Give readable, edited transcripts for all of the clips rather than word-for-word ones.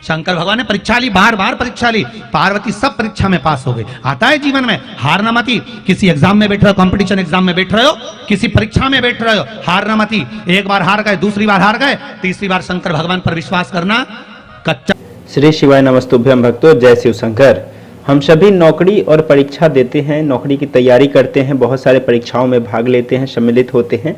शंकर भगवान ने परीक्षा ली, बार बार परीक्षा ली, पार्वती सब परीक्षा में पास हो गई। आता है जीवन में हारना मती। किसी एग्जाम में बैठ रहे हो, कंपटीशन एग्जाम में बैठ रहे हो, किसी परीक्षा में बैठ रहे हो, हारना मती। एक बार हार गए, दूसरी बार हार गए, तीसरी बार शंकर भगवान पर विश्वास करना। कच्चा। श्री शिवाय नमस्तुभ्यम भक्तों, जय शिव शंकर। हम सभी नौकरी और परीक्षा देते हैं, नौकरी की तैयारी करते हैं, बहुत सारे परीक्षाओं में भाग लेते हैं, सम्मिलित होते हैं,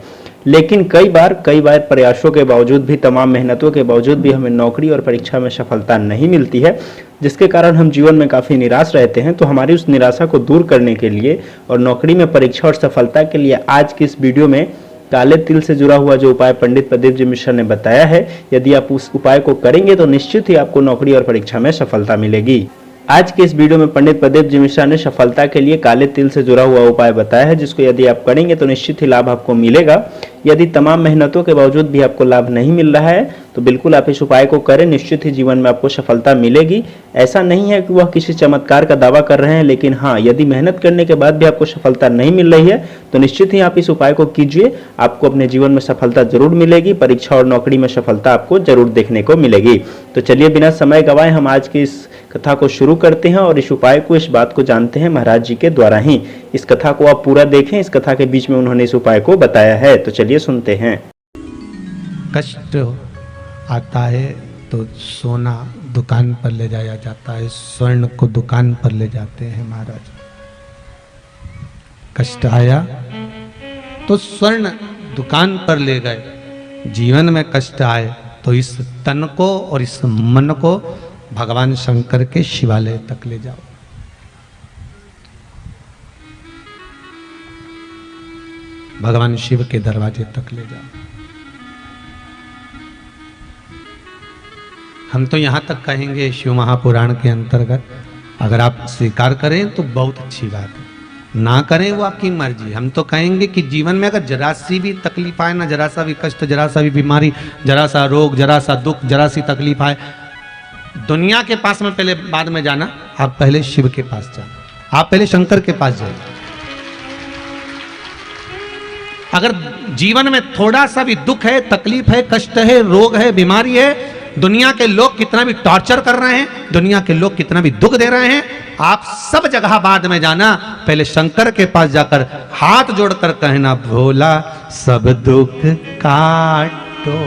लेकिन कई बार प्रयासों के बावजूद भी, तमाम मेहनतों के बावजूद भी हमें नौकरी और परीक्षा में सफलता नहीं मिलती है, जिसके कारण हम जीवन में काफ़ी निराश रहते हैं। तो हमारी उस निराशा को दूर करने के लिए और नौकरी में परीक्षा और सफलता के लिए आज की इस वीडियो में काले तिल से जुड़ा हुआ जो उपाय पंडित प्रदीप जी मिश्रा ने बताया है, यदि आप उस उपाय को करेंगे तो निश्चित ही आपको नौकरी और परीक्षा में सफलता मिलेगी। आज के इस वीडियो में पंडित प्रदीप जी मिश्रा ने सफलता के लिए काले तिल से जुड़ा हुआ उपाय बताया है, जिसको यदि आप करेंगे तो निश्चित ही लाभ आपको मिलेगा। यदि तमाम मेहनतों के बावजूद भी आपको लाभ नहीं मिल रहा है तो बिल्कुल आप इस उपाय को करें, निश्चित ही जीवन में आपको सफलता मिलेगी। ऐसा नहीं है कि वह किसी चमत्कार का दावा कर रहे हैं, लेकिन हाँ, यदि मेहनत करने के बाद भी आपको सफलता नहीं मिल रही है तो निश्चित ही आप इस उपाय को कीजिए, आपको अपने जीवन में सफलता जरूर मिलेगी, परीक्षा और नौकरी में सफलता आपको जरूर देखने को मिलेगी। तो चलिए बिना समय गवाए हम आज की इस कथा को शुरू करते हैं और इस उपाय को, इस बात को जानते हैं महाराज जी के द्वारा ही। इस कथा को आप पूरा देखें, इस कथा के बीच में उन्होंने इस उपाय को बताया है। तो चलिए सुनते हैं। कष्ट आता है तो सोना दुकान पर ले जाया जाता है, स्वर्ण को दुकान पर ले जाते हैं महाराज। कष्ट आया तो स्वर्ण दुकान पर ले गए। जीवन में कष्ट आए तो इस तन को और इस मन को भगवान शंकर के शिवालय तक ले जाओ। भगवान शिव के दरवाजे तक ले जाओ। हम तो यहां तक कहेंगे शिव महापुराण के अंतर्गत, अगर आप स्वीकार करें तो बहुत अच्छी बात है, ना करें वो आपकी मर्जी। हम तो कहेंगे कि जीवन में अगर जरा सी भी तकलीफ आए ना, जरा सा भी कष्ट, जरा सा भी बीमारी, जरा सा रोग, जरा सा दुख, जरा सी तकलीफ आए, दुनिया के पास में पहले बाद में जाना, आप पहले शिव के पास जाना, आप पहले शंकर के पास जाइए। अगर जीवन में थोड़ा सा भी दुख है, तकलीफ है, कष्ट है, रोग है, बीमारी है, दुनिया के लोग कितना भी टॉर्चर कर रहे हैं, दुनिया के लोग कितना भी दुख दे रहे हैं, आप सब जगह बाद में जाना, पहले शंकर के पास जाकर हाथ जोड़कर कहना, भोला सब दुख काटो,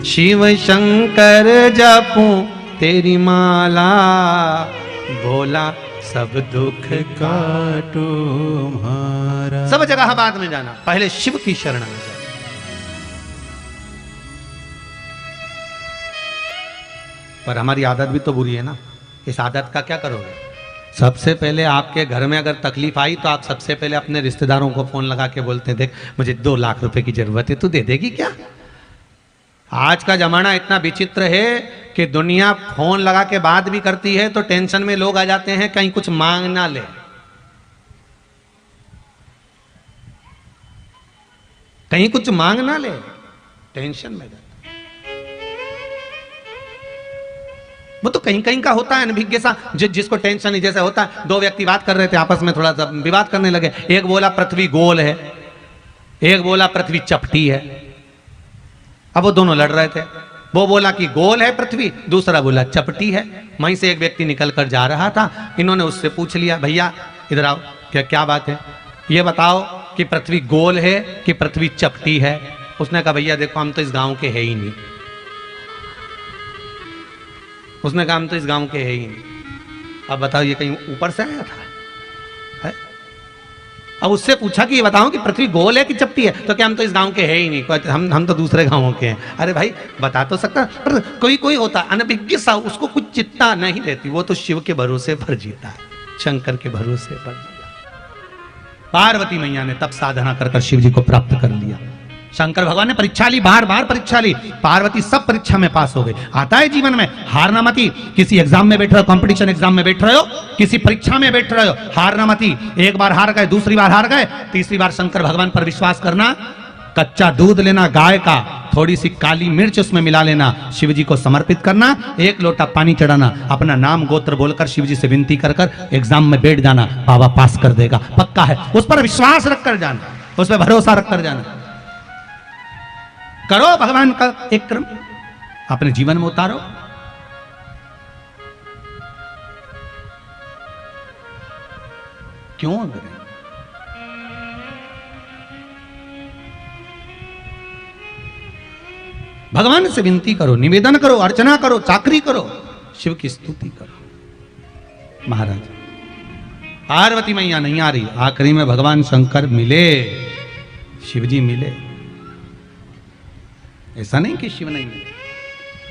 शिव शंकर जपूं तेरी माला, भोला सब दुख काटो हमारा। सब जगह बाद में जाना, पहले शिव की शरण में जाना। पर हमारी आदत भी तो बुरी है ना, इस आदत का क्या करोगे? सबसे पहले आपके घर में अगर तकलीफ आई तो आप सबसे पहले अपने रिश्तेदारों को फोन लगा के बोलते हैं, देख मुझे 2 लाख रुपए की जरूरत है, तू दे देगी क्या? आज का जमाना इतना विचित्र है कि दुनिया फोन लगा के बात भी करती है तो टेंशन में लोग आ जाते हैं, कहीं कुछ मांग ना ले। कहीं कुछ मांग ना ले, टेंशन में जाते। वो तो कहीं कहीं का होता है अनभिज्ञ सा, जिसको टेंशन नहीं, जैसे होता है 2 व्यक्ति बात कर रहे थे, आपस में थोड़ा सा विवाद करने लगे। एक बोला पृथ्वी गोल है, एक बोला पृथ्वी चपटी है। अब वो दोनों लड़ रहे थे, वो बोला कि गोल है पृथ्वी, दूसरा बोला चपटी है। वहीं से एक व्यक्ति निकल कर जा रहा था, इन्होंने उससे पूछ लिया, भैया इधर आओ, क्या बात है, ये बताओ कि पृथ्वी गोल है कि पृथ्वी चपटी है? उसने कहा, भैया देखो हम तो इस गांव के है ही नहीं। उसने कहा हम तो इस गांव के है ही नहीं। अब बताओ ये कहीं ऊपर से आया था है? अब उससे पूछा कि ये बताओ कि पृथ्वी गोल है कि चपटी है, तो क्या हम तो इस गांव के है ही नहीं, हम तो दूसरे गांवों के हैं। अरे भाई बता तो सकता, पर कोई होता अनभिज्ञ सा, उसको कुछ चिंता नहीं रहती, वो तो शिव के भरोसे पर जीता है, शंकर के भरोसे पर जीता। पार्वती मैया ने तब साधना कर शिव जी को प्राप्त कर लिया। शंकर भगवान ने परीक्षा ली, बार बार परीक्षा ली, पार्वती सब परीक्षा में पास हो गई। आता है जीवन में हारना मती। किसी एग्जाम में बैठ रहे हो, कंपटीशन एग्जाम में बैठ रहे हो, किसी परीक्षा में बैठ रहे हो, हारना मती। एक बार हार गए, दूसरी बार हार गए, तीसरी बार शंकर भगवान पर विश्वास करना। कच्चा दूध लेना गाय का, थोड़ी सी काली मिर्च उसमें मिला लेना, शिव जी को समर्पित करना, 1 लोटा पानी चढ़ाना, अपना नाम गोत्र बोलकर शिव जी से विनती कर एग्जाम में बैठ जाना, बाबा पास कर देगा, पक्का है। उस पर विश्वास रखकर जाना, उस पर भरोसा रखकर जाना। करो भगवान का एक क्रम, अपने जीवन में उतारो। क्यों करें? भगवान से विनती करो, निवेदन करो, अर्चना करो, चाकरी करो, शिव की स्तुति करो। महाराज पार्वती मैया नहीं आ रही, आखिरी में भगवान शंकर मिले, शिवजी मिले। ऐसा नहीं कि शिव नहीं मिले,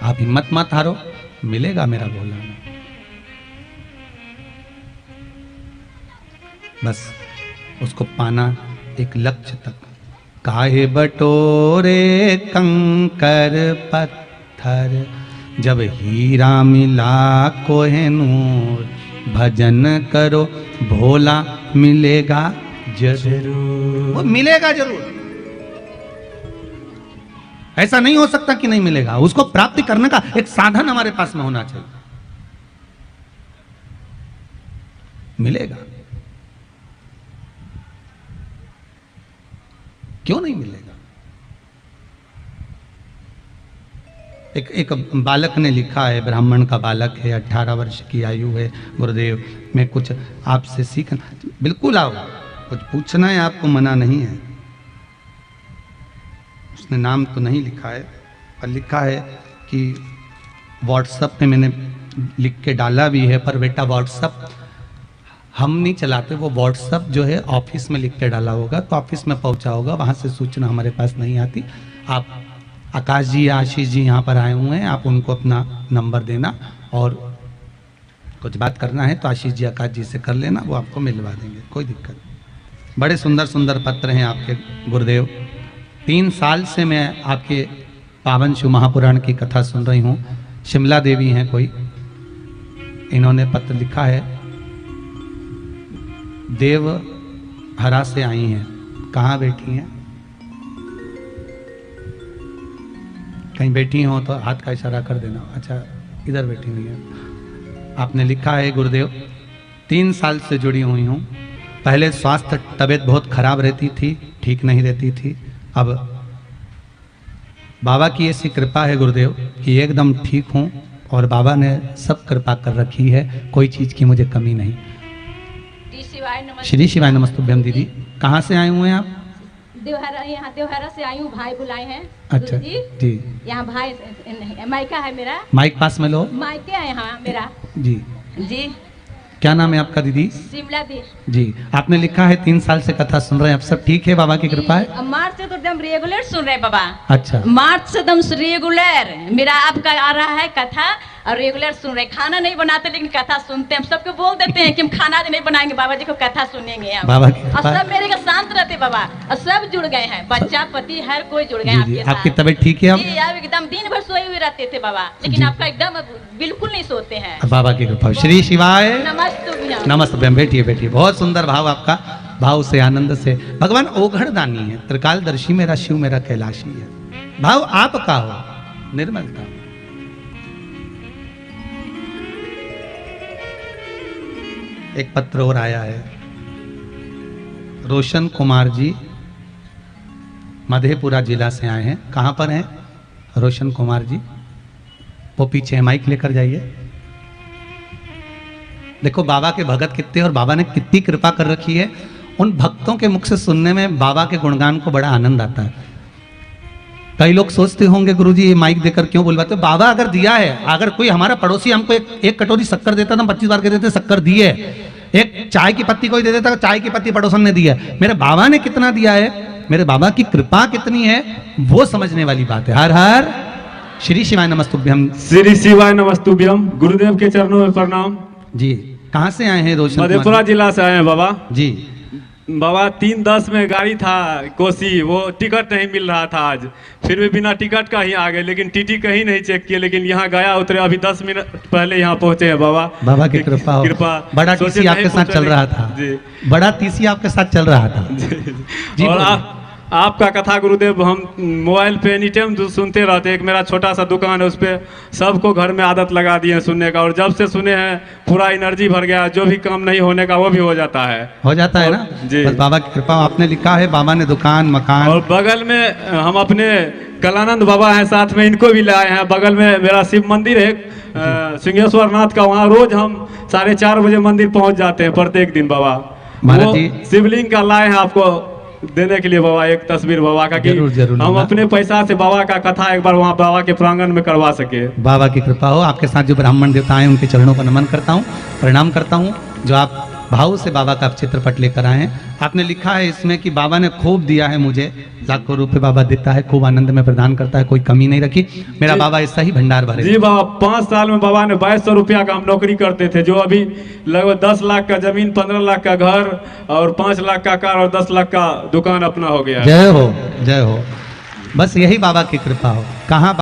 आप हिम्मत मत हारो, मिलेगा मेरा भोलानाथ। बस उसको पाना एक लक्ष्य तक। काहे बटोरे कंकर पत्थर, जब हीरा मिला कोहिनूर, भजन करो भोला मिलेगा जरूर। वो मिलेगा जरूर, ऐसा नहीं हो सकता कि नहीं मिलेगा। उसको प्राप्ति करने का एक साधन हमारे पास में होना चाहिए। मिलेगा, क्यों नहीं मिलेगा? एक बालक ने लिखा है, ब्राह्मण का बालक है, 18 वर्ष की आयु है, गुरुदेव मैं कुछ आपसे सीखना। बिल्कुल आओ, कुछ पूछना है आपको, मना नहीं है। उसने नाम तो नहीं लिखा है, पर लिखा है कि व्हाट्सएप पे मैंने लिख के डाला भी है, पर बेटा व्हाट्सएप हम नहीं चलाते, वो व्हाट्सएप जो है ऑफिस में लिख के डाला होगा, तो ऑफिस में पहुंचा होगा, वहाँ से सूचना हमारे पास नहीं आती। आप आकाश जी या आशीष जी यहाँ पर आए हुए हैं, आप उनको अपना नंबर देना और कुछ बात करना है तो आशीष जी आकाश जी से कर लेना, वो आपको मिलवा देंगे, कोई दिक्कत नहीं। बड़े सुंदर सुंदर पत्र हैं आपके गुरुदेव। 3 साल से मैं आपके पावन शिव महापुराण की कथा सुन रही हूँ। शिमला देवी हैं कोई, इन्होंने पत्र लिखा है, देव हरा से आई हैं। कहाँ बैठी हैं? कहीं बैठी हो तो हाथ का इशारा कर देना। अच्छा, इधर बैठी हुई है। आपने लिखा है, गुरुदेव 3 साल से जुड़ी हुई हूँ। पहले स्वास्थ्य तबीयत बहुत खराब रहती थी, ठीक नहीं रहती थी। अब बाबा की ऐसी कृपा है गुरुदेव कि एकदम ठीक हूँ, और बाबा ने सब कृपा कर रखी है, कोई चीज़ की मुझे कमी नहीं। श्री शिवाय नमस्तुभ्यम। दीदी कहाँ से आए हुए हैं आप? देवहरा, यहाँ देवहरा से आई हूँ, भाई बुलाए हैं। अच्छा जी, यहाँ भाई नहीं, मायका है मेरा। माइक पास में लो। मायके है यहाँ मेरा जी। जी, क्या नाम है आपका दीदी? शिमला दी जी। आपने लिखा है 3 साल से कथा सुन रहे हैं, अब सब ठीक है, बाबा की कृपा है? मार्च से तो एकदम रेगुलर सुन रहे बाबा। अच्छा, मार्च से एकदम रेगुलर मेरा आपका आ रहा है कथा, और रेगुलर सुन रहे। खाना नहीं बनाते लेकिन कथा सुनते हैं। हम सबको बोल देते हैं कि हम खाना नहीं बनाएंगे, बाबा जी को कथा सुनेंगे हम। बाबा की और कृपा है। सब मेरे का शांत रहते बाबा, और सब जुड़ गए हैं, बच्चा पति हर कोई जुड़ गए जी, आपके जी। साथ। आपकी तबीयत ठीक है? जी, आप एकदम दिन भर सोए हुए रहते थे बाबा, लेकिन जी। आपका एकदम बिल्कुल नहीं सोते हैं। बाबा की कृपा। श्री शिवाय नमस्ते। नमस्ते। बैठिए बैठिए, बहुत सुंदर भाव आपका, भाव से आनंद से। भगवान ओघड़दानी है, त्रिकालदर्शी मेरा शिव मेरा कैलाशी है। भाव आपका हो, निर्मलता। एक पत्र और आया है, रोशन कुमार जी मधेपुरा जिला से आए हैं। कहाँ पर हैं रोशन कुमार जी? वो पीछे है, माइक लेकर जाइए। देखो बाबा के भगत कितने, और बाबा ने कितनी कृपा कर रखी है। उन भक्तों के मुख से सुनने में बाबा के गुणगान को बड़ा आनंद आता है। कई लोग सोचते होंगे गुरुजी ये माइक देकर क्यों बुलवाते? बाबा अगर दिया है, अगर कोई हमारा पड़ोसी हमको एक कटोरी शक्कर देता था, 25 बार कह देते शक्कर दी है। एक चाय की पत्ती कोई दे देता, चाय की पत्ती पड़ोसन ने दी है। मेरे बाबा ने कितना दिया है, मेरे बाबा की कृपा कितनी है, वो समझने वाली बात है। हर हर श्री शिवाय नमस्तुभ्यम। श्री शिवाय नमस्तुभ्यम। गुरुदेव के चरणों में प्रणाम जी। कहाँ से आए हैं रोशन? मधेपुरा जिला से आए हैं बाबा। जी बाबा 3:10 में गाड़ी था कोसी, वो टिकट नहीं मिल रहा था आज, फिर भी बिना टिकट का ही आ गए, लेकिन टीटी कहीं नहीं चेक किए, लेकिन यहाँ गया उतरे, अभी 10 मिनट पहले यहाँ पहुँचे हैं बाबा। बाबा की कृपा हो। बड़ा टीसी आपके साथ चल रहा था जी, बड़ा टीसी आपके साथ चल रहा था जी। और आपका कथा गुरुदेव हम मोबाइल पे एनी टाइम सुनते रहते हैं। एक मेरा छोटा सा दुकान है, उस पर सबको घर में आदत लगा दी है सुनने का, और जब से सुने हैं पूरा एनर्जी भर गया। जो भी काम नहीं होने का वो भी हो जाता है। हो जाता है ना जी। बस बाबा की कृपा। आपने लिखा है बाबा ने दुकान मकान। और बगल में हम अपने कलानंद बाबा हैं, साथ में इनको भी लाए हैं। बगल में मेरा शिव मंदिर है सिंहेश्वर नाथ का, वहाँ रोज हम 4:30 बजे मंदिर पहुँच जाते हैं प्रत्येक दिन बाबा। महाराज वो जी शिवलिंग का लाए हैं आपको देने के लिए बाबा, एक तस्वीर बाबा का कि जरूर, जरूर हम लूंगा। अपने पैसा से बाबा का कथा एक बार वहाँ बाबा के प्रांगण में करवा सके। बाबा की कृपा हो। आपके साथ जो ब्राह्मण देवता हैं उनके चरणों को नमन करता हूँ, प्रणाम करता हूँ, जो आप भाव से बाबा का चित्रपट लेकर आए हैं। आपने लिखा है इसमें कि बाबा ने खूब दिया है मुझे, लाखों रुपए बाबा देता है, खूब आनंद में प्रदान करता है, कोई कमी नहीं रखी। मेरा बाबा ऐसा ही भंडार भरे। जी बाबा, 5 साल में बाबा ने 2200 रुपया का हम नौकरी करते थे, जो अभी लगभग 10 लाख का जमीन, 15 लाख का घर और 5 लाख का कार और 10 लाख का दुकान अपना हो गया है। जय हो, जय हो। बस यही बाबा की कृपा हो। कहाँ